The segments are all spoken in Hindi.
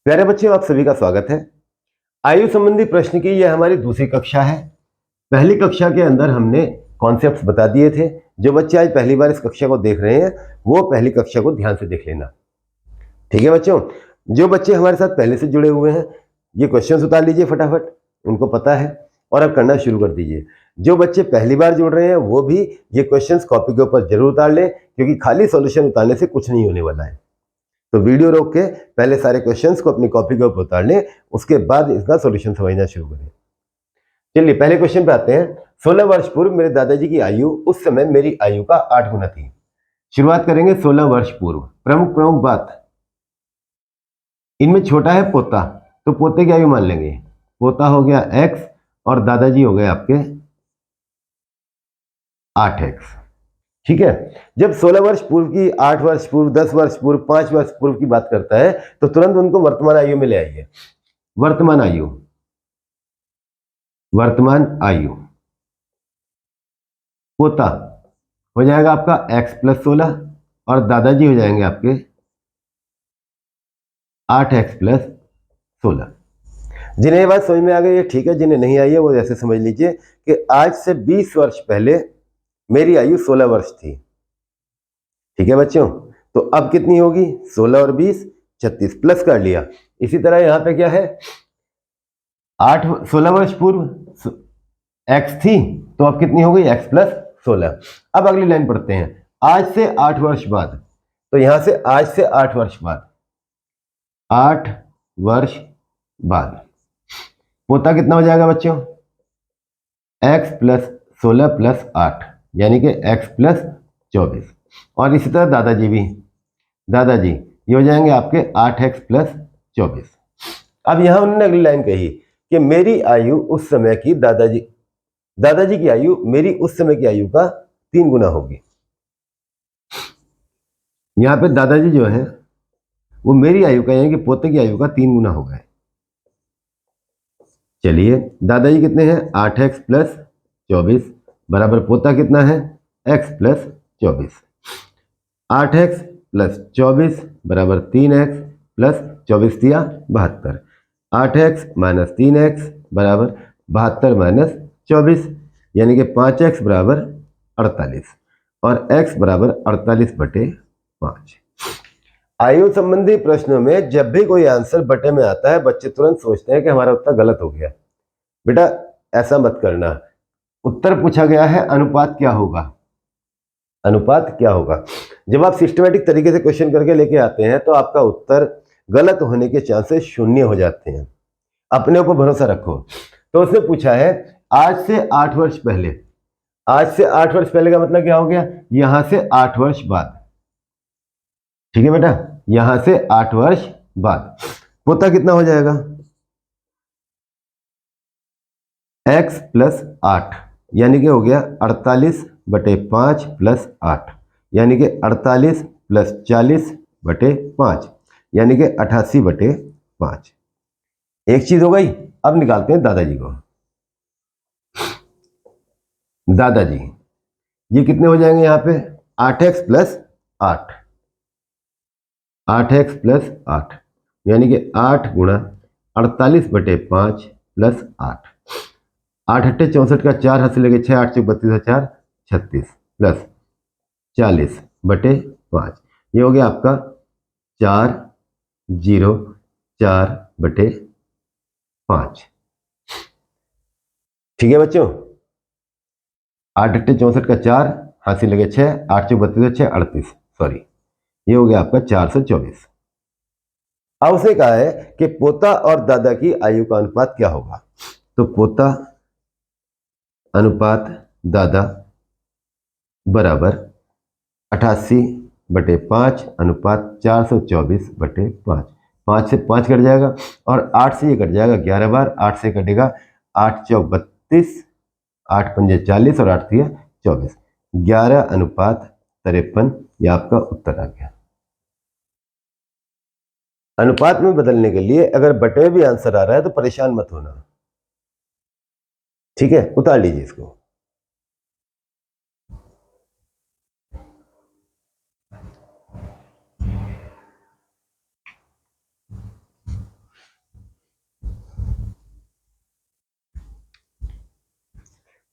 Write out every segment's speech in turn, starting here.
प्यारे बच्चों, आप सभी का स्वागत है। आयु संबंधी प्रश्न की यह हमारी दूसरी कक्षा है। पहली कक्षा के अंदर हमने कॉन्सेप्ट्स बता दिए थे। जो बच्चे आज पहली बार इस कक्षा को देख रहे हैं वो पहली कक्षा को ध्यान से देख लेना। ठीक है बच्चों, जो बच्चे हमारे साथ पहले से जुड़े हुए हैं ये क्वेश्चंस उतार लीजिए फटाफट, उनको पता है, और अब करना शुरू कर दीजिए। जो बच्चे पहली बार जुड़ रहे हैं वो भी ये क्वेश्चंस कॉपी के ऊपर जरूर उतार लें, क्योंकि खाली सॉल्यूशन उतारने से कुछ नहीं होने वाला है। तो वीडियो रोक के पहले सारे क्वेश्चंस को अपनी कॉपी के ऊपर उतार लें, उसके बाद इसका सॉल्यूशन समझना शुरू करें। चलिए पहले क्वेश्चन पे आते हैं। 16 वर्ष पूर्व मेरे दादाजी की आयु उस समय मेरी आयु का 8 गुना थी। शुरुआत करेंगे 16 वर्ष पूर्व। प्रमुख बात, इनमें छोटा है पोता, तो पोते की आयु मान लेंगे। पोता हो गया x और दादाजी हो गए आपके 8x। ठीक है, जब 16 वर्ष पूर्व की, 8 वर्ष पूर्व, 10 वर्ष पूर्व, 5 वर्ष पूर्व की बात करता है तो तुरंत उनको वर्तमान आयु में ले आइए। वर्तमान आयु, वर्तमान आयु, पोता हो जाएगा आपका x प्लस 16 और दादाजी हो जाएंगे आपके 8x प्लस 16। जिन्हें ये बात समझ में आ गई है ठीक है, जिन्हें नहीं आई है वो ऐसे समझ लीजिए कि आज से 20 वर्ष पहले मेरी आयु 16 वर्ष थी। ठीक है बच्चों, तो अब कितनी होगी? 16 और 20 36 प्लस कर लिया। इसी तरह यहां पे क्या है, 16 वर्ष पूर्व x थी तो अब कितनी हो गई? x plus 16। अब अगली लाइन पढ़ते हैं। आज से 8 वर्ष बाद, तो यहां से आज से 8 वर्ष बाद, 8 वर्ष बाद पोता कितना हो जाएगा बच्चों? x प्लस 16 प्लस 8 यानी कि x प्लस 24। और इसी तरह दादाजी भी, दादाजी ये हो जाएंगे आपके 8x प्लस 24। अब यहां उन्होंने अगली लाइन कही कि मेरी आयु उस समय की, दादाजी की आयु मेरी उस समय की आयु का 3 गुना होगी। यहां पे दादाजी जो है वो मेरी आयु का यानी कि पोते की आयु का 3 गुना हो गए। चलिए दादाजी कितने हैं? 8x प्लस 24 बराबर पोता कितना है? x plus 24। 8x प्लस 24 बराबर 3x प्लस 24 दिया 72। 8x माइनस 3x बराबर 72 माइनस 24 यानी कि 5x बराबर 48 और x बराबर 48 बटे 5। आयु संबंधी प्रश्नों में जब भी कोई आंसर बटे में आता है बच्चे तुरंत सोचते हैं कि हमारा उत्तर गलत हो गया। बेटा ऐसा मत करना। उत्तर पूछा गया है अनुपात क्या होगा, अनुपात क्या होगा। जब आप सिस्टमेटिक तरीके से क्वेश्चन करके लेके आते हैं तो आपका उत्तर गलत होने के चांसेस शून्य हो जाते हैं। अपने ऊपर भरोसा रखो। तो उसने पूछा है आज से 8 वर्ष पहले, आज से 8 वर्ष पहले का मतलब क्या हो गया? यहां से 8 वर्ष बाद। ठीक है बेटा, यहां से 8 वर्ष बाद पोता कितना हो जाएगा? x प्लस 8 यानी कि हो गया 48 बटे 5 प्लस 8 यानी कि 48 प्लस 40 बटे 5 यानी कि 88 बटे 5। एक चीज हो गई। अब निकालते हैं दादाजी को। दादाजी ये कितने हो जाएंगे यहाँ पे? 8x प्लस 8, 8x प्लस 8 यानी कि 8 गुणा 48 बटे 5 प्लस 8। 8 अट्ठे 64 का 4 हाथ से लगे 6, 8 से 32 4 36 प्लस 40 बटे 5 ये हो गया आपका 404 बटे 5। ठीक है बच्चों, 8 अट्ठे 64 का 4 हाथ से लगे 6, 8 से 32 6 38, सॉरी ये हो गया आपका 424। अब उसने कहा है कि पोता और दादा की आयु का अनुपात क्या होगा। तो पोता अनुपात दादा बराबर 88 बटे 5 अनुपात 424 बटे 5। 5 से 5 कट जाएगा और 8 से ये कट जाएगा 11 बार। 8 से कटेगा 8 चौक 32, 8 पंजे 40 और 8 दिया 24। 11 अनुपात 53 यह आपका उत्तर आ गया। अनुपात में बदलने के लिए अगर बटे में भी आंसर आ रहा है तो परेशान मत होना। ठीक है, उतार लीजिए इसको।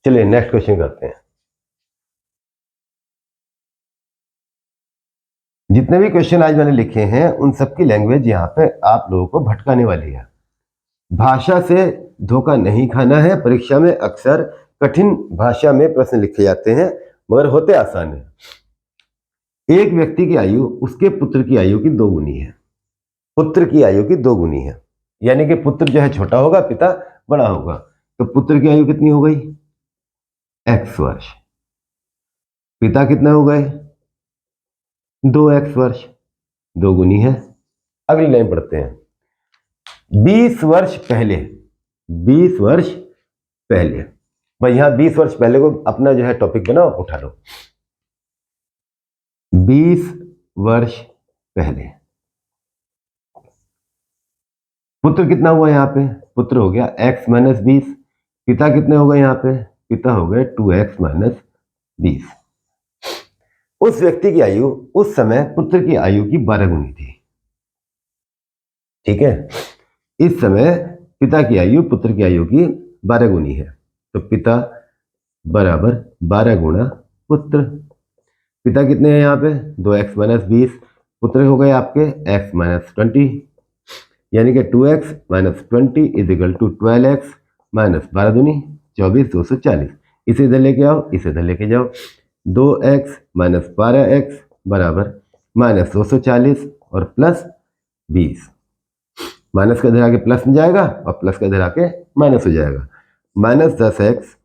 चलिए नेक्स्ट क्वेश्चन करते हैं। जितने भी क्वेश्चन आज मैंने लिखे हैं उन सबकी लैंग्वेज यहाँ पे आप लोगों को भटकाने वाली है। भाषा से धोखा नहीं खाना है। परीक्षा में अक्सर कठिन भाषा में प्रश्न लिखे जाते हैं मगर होते आसान है। एक व्यक्ति की आयु उसके पुत्र की आयु की 2 गुनी है। पुत्र की आयु की 2 गुनी है, यानी कि पुत्र जो है छोटा होगा, पिता बड़ा होगा। तो पुत्र की आयु कितनी हो गई? x वर्ष। पिता कितने हो गए? 2x वर्ष। 2 गुनी है। अगली लाइन पढ़ते हैं। 20 वर्ष पहले, 20 वर्ष पहले, भाई यहां 20 वर्ष पहले को अपना जो है टॉपिक बनाओ, उठा लो। 20 वर्ष पहले पुत्र कितना हुआ? यहां पे पुत्र हो गया x माइनस 20। पिता कितने हो गए? यहां पे पिता हो गए 2x माइनस 20। उस व्यक्ति की आयु उस समय पुत्र की आयु की 12 गुनी थी। ठीक है, इस समय पिता की आयु पुत्र की आयु की 12 गुनी है। तो पिता बराबर 12 गुणा पुत्र। पिता कितने हैं यहाँ पे? 2x minus 20। पुत्र हो गए आपके x माइनस 20, यानी कि 2x minus 20 is equal to 12x minus 12 दूनी 24, 240। इसे इधर लेके आओ, इसे इधर लेके जाओ। 2x माइनस 12x बराबर माइनस 240 और प्लस 20। माइनस का इधर आके प्लस में जाएगा और प्लस का इधर आके माइनस हो जाएगा। माइनस 10x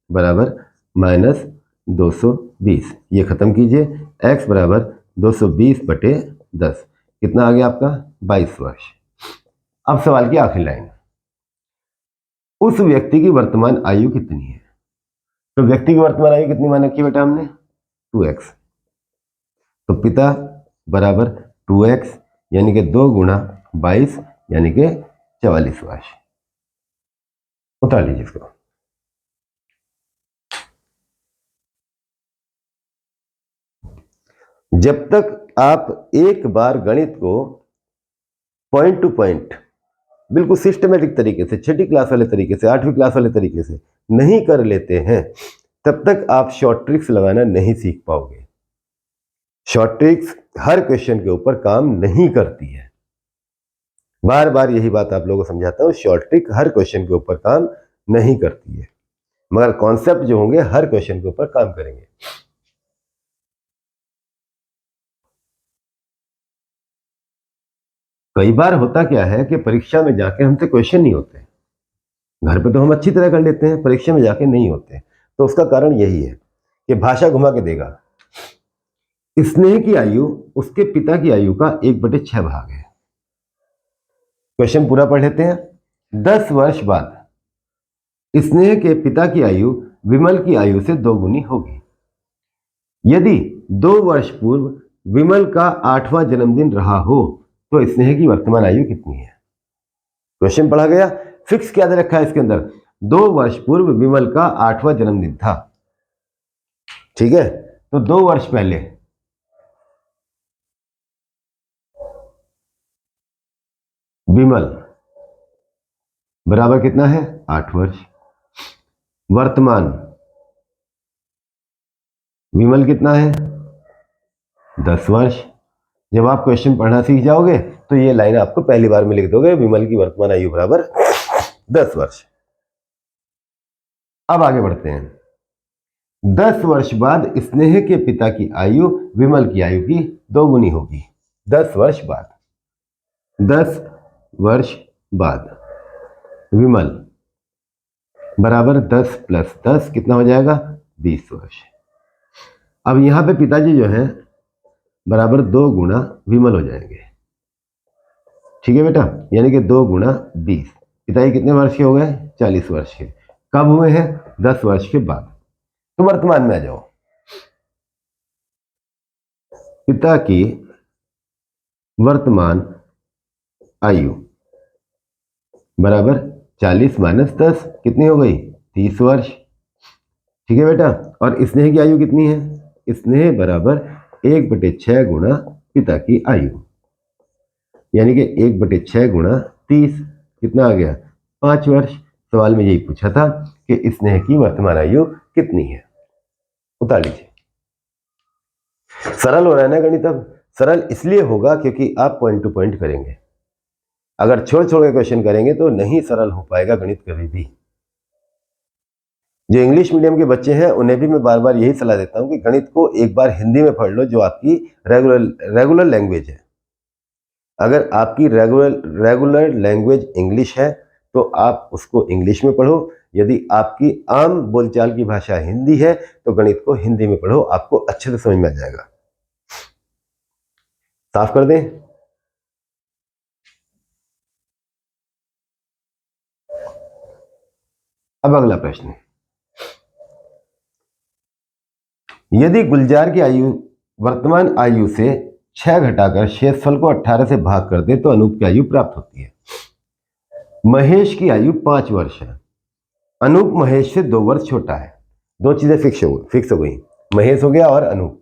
बराबर माइनस 220। ये खत्म कीजिए। x बराबर 220 बटे 10, कितना आ गया आपका? 22 वर्ष। अब सवाल की आखिरी लाइन, उस व्यक्ति की वर्तमान आयु कितनी है? तो व्यक्ति की वर्तमान आयु कितनी मान रखी बेटा हमने? 2x। तो पिता बराबर 2x यानी कि 2 गुणा 22 यानी कि 44 वर्ष। उतार लीजिए इसको। जब तक आप एक बार गणित को पॉइंट टू पॉइंट बिल्कुल सिस्टमेटिक तरीके से, 6ठी क्लास वाले तरीके से, 8वीं क्लास वाले तरीके से नहीं कर लेते हैं, तब तक आप शॉर्ट ट्रिक्स लगाना नहीं सीख पाओगे। शॉर्ट ट्रिक्स हर क्वेश्चन के ऊपर काम नहीं करती है। बार बार यही बात आप लोगों को समझाता हूं, शॉर्ट ट्रिक हर क्वेश्चन के ऊपर काम नहीं करती है, मगर कॉन्सेप्ट जो होंगे हर क्वेश्चन के ऊपर काम करेंगे। कई बार होता क्या है कि परीक्षा में जाके हमसे क्वेश्चन नहीं होते, घर पे तो हम अच्छी तरह कर लेते हैं, परीक्षा में जाके नहीं होते। तो उसका कारण यही है कि भाषा घुमा के देगा। स्नेह की आयु उसके पिता की आयु का 1/6 भाग है। क्वेश्चन पूरा पढ़ लेते हैं। 10 वर्ष बाद स्नेह के पिता की आयु विमल की आयु से 2 गुनी होगी। यदि 2 वर्ष पूर्व विमल का 8वां जन्मदिन रहा हो तो स्नेह की वर्तमान आयु कितनी है? क्वेश्चन पढ़ा गया, फिक्स क्या दे रखा है इसके अंदर? 2 वर्ष पूर्व विमल का 8वां जन्मदिन था। ठीक है, तो 2 वर्ष पहले विमल बराबर कितना है? 8 वर्ष। वर्तमान विमल कितना है? 10 वर्ष। जब आप क्वेश्चन पढ़ना सीख जाओगे तो ये लाइन आपको पहली बार में लिख दोगे, विमल की वर्तमान आयु बराबर 10 वर्ष। अब आगे बढ़ते हैं। 10 वर्ष बाद स्नेह के पिता की आयु विमल की आयु की 2 गुनी होगी। 10 वर्ष बाद, 10 वर्ष बाद विमल बराबर 10 प्लस 10 कितना हो जाएगा? 20 वर्ष। अब यहां पे पिताजी जो है बराबर 2 गुणा विमल हो जाएंगे। ठीक है बेटा, यानी कि 2 गुणा 20। पिताजी कितने वर्ष के हो गए? 40 वर्ष के। कब हुए हैं? 10 वर्ष के बाद। तो वर्तमान में आ जाओ। पिता की वर्तमान आयु बराबर 40 माइनस 10 कितनी हो गई? 30 वर्ष। ठीक है बेटा, और स्नेह की आयु कितनी है? स्नेह बराबर 1/6 गुणा पिता की आयु, यानी कि 1/6 गुणा 30 कितना आ गया? 5 वर्ष। सवाल में यही पूछा था कि स्नेह की वर्तमान आयु कितनी है। उतार लीजिए। सरल हो रहा है ना गणित। अब सरल इसलिए होगा क्योंकि आप पॉइंट टू पॉइंट करेंगे। अगर छोड़ छोड़ के क्वेश्चन करेंगे तो नहीं सरल हो पाएगा गणित कभी भी। जो इंग्लिश मीडियम के बच्चे हैं उन्हें भी मैं बार बार यही सलाह देता हूं कि गणित को एक बार हिंदी में पढ़ लो, जो आपकी रेगुलर लैंग्वेज है। अगर आपकी रेगुलर लैंग्वेज इंग्लिश है तो आप उसको इंग्लिश में पढ़ो। यदि आपकी आम बोलचाल की भाषा हिंदी है तो गणित को हिंदी में पढ़ो, आपको अच्छे से समझ में आ जाएगा। साफ कर दें। अब अगला प्रश्न, यदि गुलजार की आयु वर्तमान आयु से 6 घटाकर शेषफल को 18 से भाग कर दे तो अनूप की आयु प्राप्त होती है। महेश की आयु 5 वर्ष है। अनूप महेश से 2 वर्ष छोटा है। दो चीजें फिक्स हो गई, महेश हो गया और अनूप।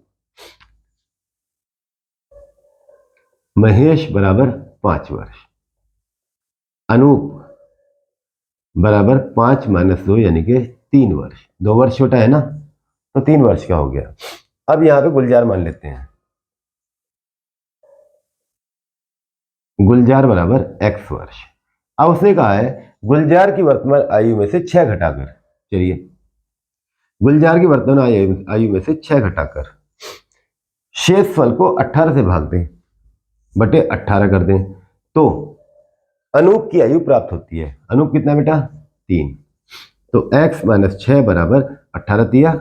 महेश बराबर 5 वर्ष, अनूप बराबर 5 - 2 यानी कि 3 वर्ष। 2 वर्ष छोटा है ना, तो 3 वर्ष का हो गया। अब यहां पे गुलजार मान लेते हैं। गुलजार बराबर x वर्ष। अब उसने कहा है गुलजार की वर्तमान आयु में से 6 घटाकर, चलिए गुलजार की वर्तमान आयु में से 6 घटाकर शेषफल को 18 से भाग दें बटे 18 कर दें तो अनूप की आयु प्राप्त होती है। अनूप कितना बेटा? 3। तो x - 6 बराबर 18 तिया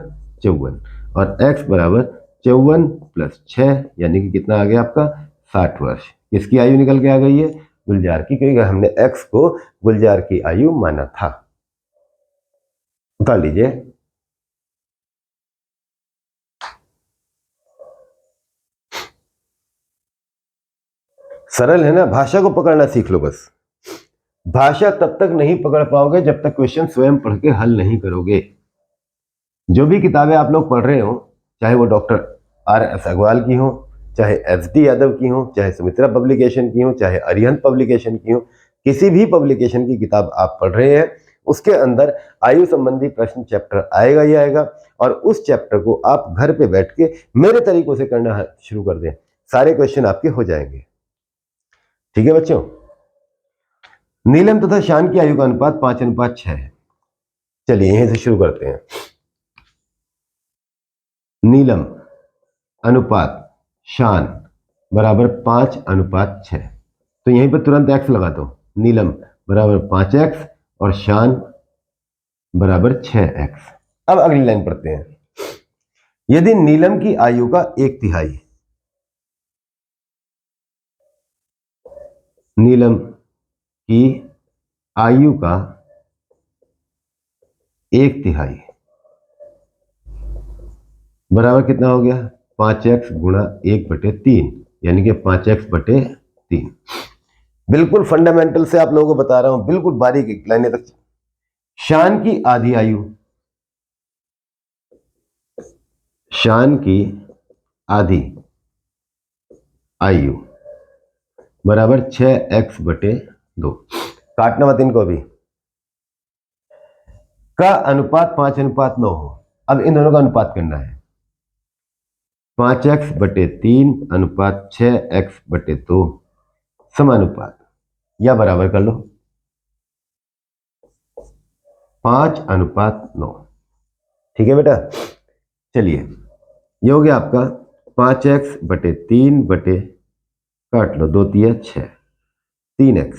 54 और x बराबर 54 + 6 यानी कि कितना आ गया आपका? 60 वर्ष। किसकी आयु निकल के आ गई है? गुलजार की, क्योंकि हमने x को गुलजार की आयु माना था। उतार लीजिए। सरल है ना, भाषा को पकड़ना सीख लो बस। भाषा तब तक नहीं पकड़ पाओगे जब तक क्वेश्चन स्वयं पढ़ के हल नहीं करोगे। जो भी किताबें आप लोग पढ़ रहे हो, चाहे वो डॉक्टर R.S. अग्रवाल की हो, चाहे SD यादव की हो, चाहे सुमित्रा पब्लिकेशन की हो, चाहे अरिहंत पब्लिकेशन की हो, किसी भी पब्लिकेशन की किताब आप पढ़ रहे हैं उसके अंदर आयु संबंधी प्रश्न चैप्टर आएगा ही आएगा। और उस चैप्टर को आप घर पे बैठ के मेरे तरीकों से करना शुरू कर दें, सारे क्वेश्चन आपके हो जाएंगे। ठीक है बच्चों। नीलम तथा शान की आयु का अनुपात 5:6 है। चलिए यहीं से शुरू करते हैं। नीलम अनुपात शान बराबर 5:6। तो यहीं पर तुरंत x लगा दो। नीलम बराबर 5x और शान बराबर 6x। अब अगली लाइन पढ़ते हैं। यदि नीलम की आयु का 1/3, नीलम की आयु का 1/3 बराबर कितना हो गया? 5x गुणा 1/3 यानी कि 5x/3। बिल्कुल फंडामेंटल से आप लोगों को बता रहा हूं, बिल्कुल बारीक लाइनें तक। शान की आधी आयु, शान की आधी आयु बराबर 6x/2। काटना मत इनको अभी। का अनुपात 5:9 हो। अब इन दोनों का अनुपात करना है। 5x/3 अनुपात 6x/2 समानुपात या बराबर कर लो 5:9। ठीक है बेटा। चलिए ये हो गया आपका 5x/3 बटे, काट लो 2 तिया 6, 3x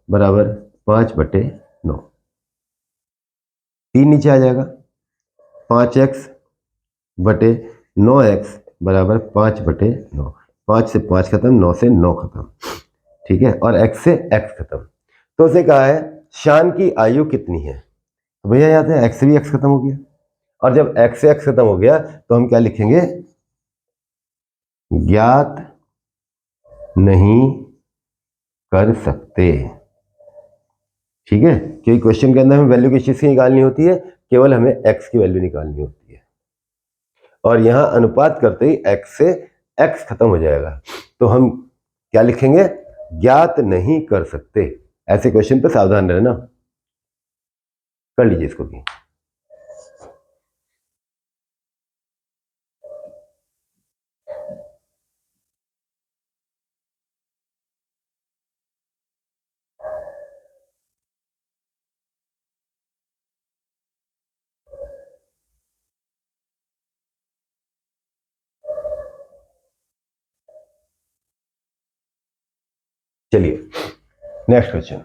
बराबर 5/9। 3 नीचे आ जाएगा। 5x/9x बराबर 5/9। 5 से 5 खत्म, 9 से 9 खत्म। ठीक है, और x से x खत्म। तो उसे कहा है शान की आयु कितनी है। तो भैया याद है x से भी x खत्म हो गया, और जब x से x खत्म हो गया तो हम क्या लिखेंगे? ज्ञात नहीं कर सकते। ठीक है, क्योंकि क्वेश्चन के अंदर हमें वैल्यू किस चीज की निकालनी होती है? केवल हमें x की वैल्यू निकालनी होती है। और यहां अनुपात करते ही x से x खत्म हो जाएगा, तो हम क्या लिखेंगे? ज्ञात नहीं कर सकते। ऐसे क्वेश्चन पे सावधान रहना। कर लीजिए इसको भी। चलिए नेक्स्ट क्वेश्चन।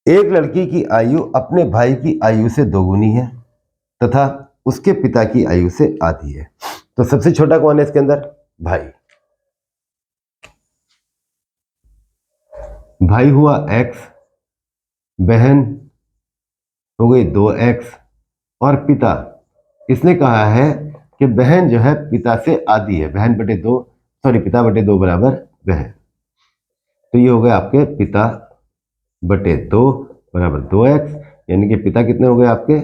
एक लड़की की आयु अपने भाई की आयु से दोगुनी है तथा उसके पिता की आयु से आधी है। तो सबसे छोटा कौन है इसके अंदर? भाई। भाई हुआ x, बहन हो गई 2x और पिता, इसने कहा है कि बहन जो है पिता से आधी है, बहन बटे 2, सॉरी पिता बटे 2 बराबर बहन। तो ये हो गए आपके पिता बटे 2 बराबर 2x, यानी कि पिता कितने हो गए आपके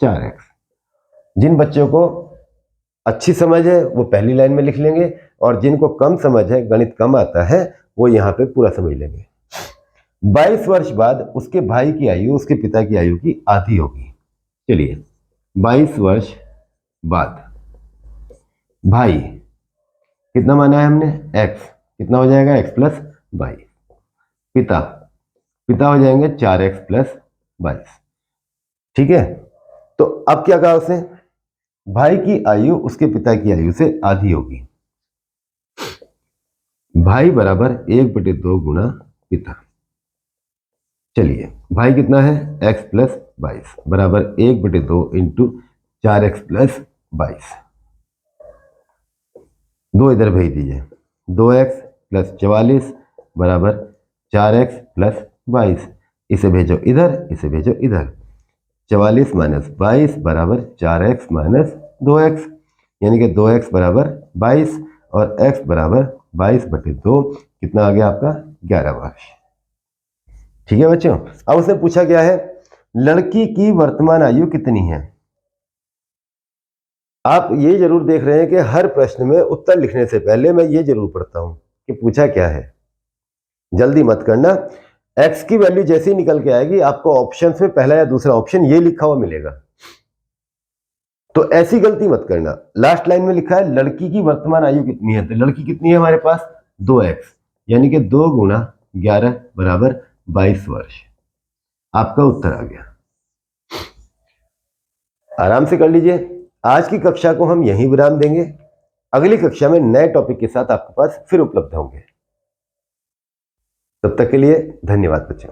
4x। जिन बच्चों को अच्छी समझ है वो पहली लाइन में लिख लेंगे और जिनको कम समझ है, गणित कम आता है, वो यहाँ पे पूरा समझ लेंगे। 22 वर्ष बाद उसके भाई की आयु उसके पिता की आयु की आधी होगी। चलिए 22 वर्ष बाद भाई कितना माना है हमने x, कितना हो जाएगा x प्लस 22। पिता हो जाएंगे 4x प्लस 22। ठीक है, तो अब क्या कहा उसने? भाई की आयु उसके पिता की आयु से आधी होगी। भाई बराबर 1/2 गुना पिता। चलिए भाई कितना है x प्लस 22 बराबर 1/2 इंटू 4x प्लस 22। 2 इधर भेज दीजिए, 2x प्लस 44 बराबर 4x प्लस 22। इसे भेजो इधर, इसे भेजो इधर। 44 माइनस 22 बराबर 4x माइनस 2x, यानी कि 2x बराबर 22 और x बराबर 22/2, कितना आ गया आपका 11 वर्ष। ठीक है बच्चों, अब उसने पूछा क्या है, लड़की की वर्तमान आयु कितनी है। आप ये जरूर देख रहे हैं कि हर प्रश्न में उत्तर लिखने से पहले मैं ये जरूर पढ़ता हूं कि पूछा क्या है। जल्दी मत करना, x की वैल्यू जैसे ही निकल के आएगी आपको ऑप्शंस में पहला या दूसरा ऑप्शन ये लिखा हुआ मिलेगा, तो ऐसी गलती मत करना। लास्ट लाइन में लिखा है लड़की की वर्तमान आयु कितनी है, तो लड़की कितनी है हमारे पास 2x, यानी कि 2 गुना 11 बराबर 22 वर्ष। आपका उत्तर आ गया। आराम से कर लीजिए। आज की कक्षा को हम यहीं विराम देंगे, अगली कक्षा में नए टॉपिक के साथ आपके पास फिर उपलब्ध होंगे। तब तक के लिए धन्यवाद बच्चों।